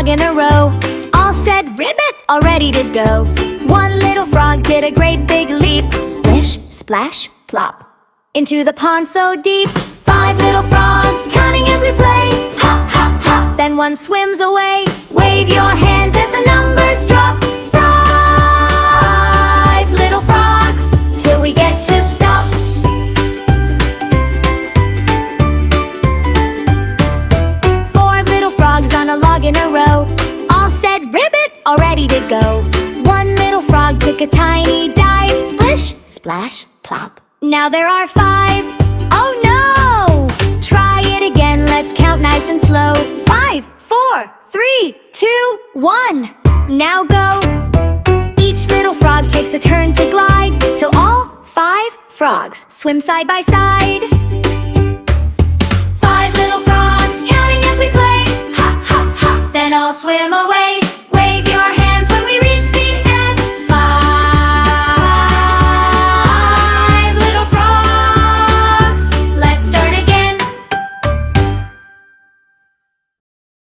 log in a row. All said ribbit, all ready to go. One little frog did a great big leap. Splish, splash, plop, into the pond so deep. 5 little frogs counting as we play. Hop, hop, hop, then one swims away. Wave your hands as the numbers drop. 5 little frogs, till we get to stop. 4 little frogs on a log in a row. All said ribbit, all ready to go. One little frog took a tiny dive. Splish, splash, plop, now there are 5. Oh no! Try it again, let's count nice and slow. 5, 4, 3, 2, 1. Now go! Each little frog takes a turn to glide, till all 5 frogs swim side by side.